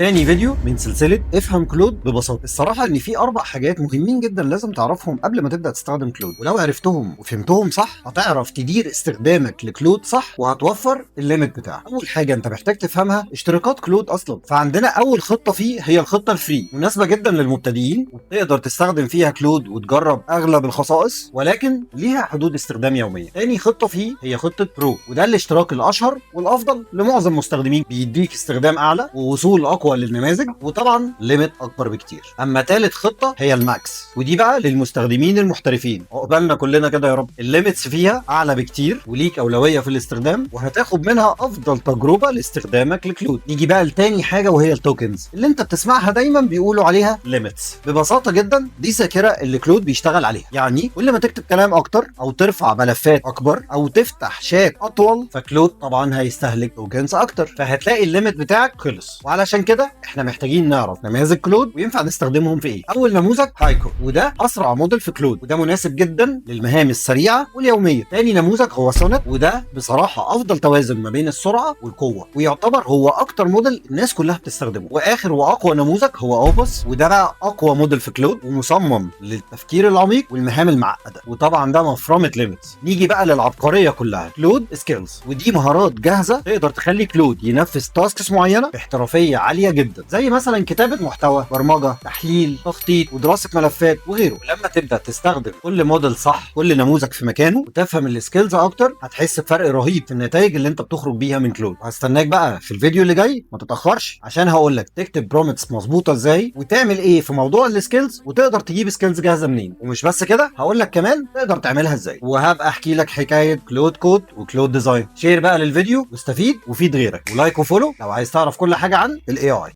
تاني فيديو من سلسلة افهم كلود ببساطة. الصراحة ان في 4 حاجات مهمين جدا لازم تعرفهم قبل ما تبدأ تستخدم كلود، ولو عرفتهم وفهمتهم صح هتعرف تدير استخدامك لكلود صح وهتوفر الليمت بتاعك. اول حاجة انت محتاج تفهمها اشتراكات كلود اصلا. فعندنا اول خطة فيه هي الخطة الفري، مناسبة جدا للمبتدئين وتقدر تستخدم فيها كلود وتجرب اغلب الخصائص، ولكن ليها حدود استخدام يومية. تاني خطة فيه هي خطة برو، وده الاشتراك الاشهر والافضل لمعظم المستخدمين، بيديك استخدام اعلى ووصول اقوى للنماذج وطبعا ليميت اكبر بكتير. اما ثالث خطه هي الماكس، ودي بقى للمستخدمين المحترفين، عقبالنا كلنا كده يا رب. الليميتس فيها اعلى بكتير وليك اولويه في الاستخدام وهتاخد منها افضل تجربه لاستخدامك لكلود. نيجي بقى لتاني حاجه وهي التوكنز اللي انت بتسمعها دايما بيقولوا عليها ليميتس. ببساطه جدا دي ذاكره اللي كلود بيشتغل عليها، يعني كل ما تكتب كلام اكتر او ترفع ملفات اكبر او تفتح شات اطول فكلود طبعا هيستهلك توكنز اكتر، فهتلاقي الليميت بتاعك خلص. وعلشان كده احنا محتاجين نعرف نماذج كلود وينفع نستخدمهم في ايه. اول نموذج هايكو، وده اسرع موديل في كلود وده مناسب جدا للمهام السريعه واليوميه. تاني نموذج هو سونيت، وده بصراحه افضل توازن ما بين السرعه والقوه ويعتبر هو اكتر موديل الناس كلها بتستخدمه. واخر واقوى نموذج هو اوبس، وده بقى اقوى موديل في كلود ومصمم للتفكير العميق والمهام المعقده، وطبعا ده مفرمه ليميتس. نيجي بقى للعبقريه كلها، كلود سكيلز، ودي مهارات جاهزه تقدر تخلي كلود ينفذ تاسكس معينه باحترافيه عاليه جدا، زي مثلا كتابه محتوى، برمجه، تحليل، تخطيط، ودراسه ملفات وغيره. ولما تبدا تستخدم كل موديل صح، كل نموذج في مكانه، وتفهم السكيلز اكتر، هتحس بفرق رهيب في النتائج اللي انت بتخرج بيها من كلود. هستناك بقى في الفيديو اللي جاي، ما تتاخرش، عشان هقول لك تكتب برومتس مظبوطه ازاي وتعمل ايه في موضوع السكيلز، وتقدر تجيب سكيلز جاهزه منين. ومش بس كده، هقول لك كمان تقدر تعملها ازاي، وهبقى احكي لك حكايه كلود كود وكلود ديزاين. شير بقى للفيديو واستفيد وفيد غيرك، ولايك وفولو لو عايز تعرف كل حاجه عن الاي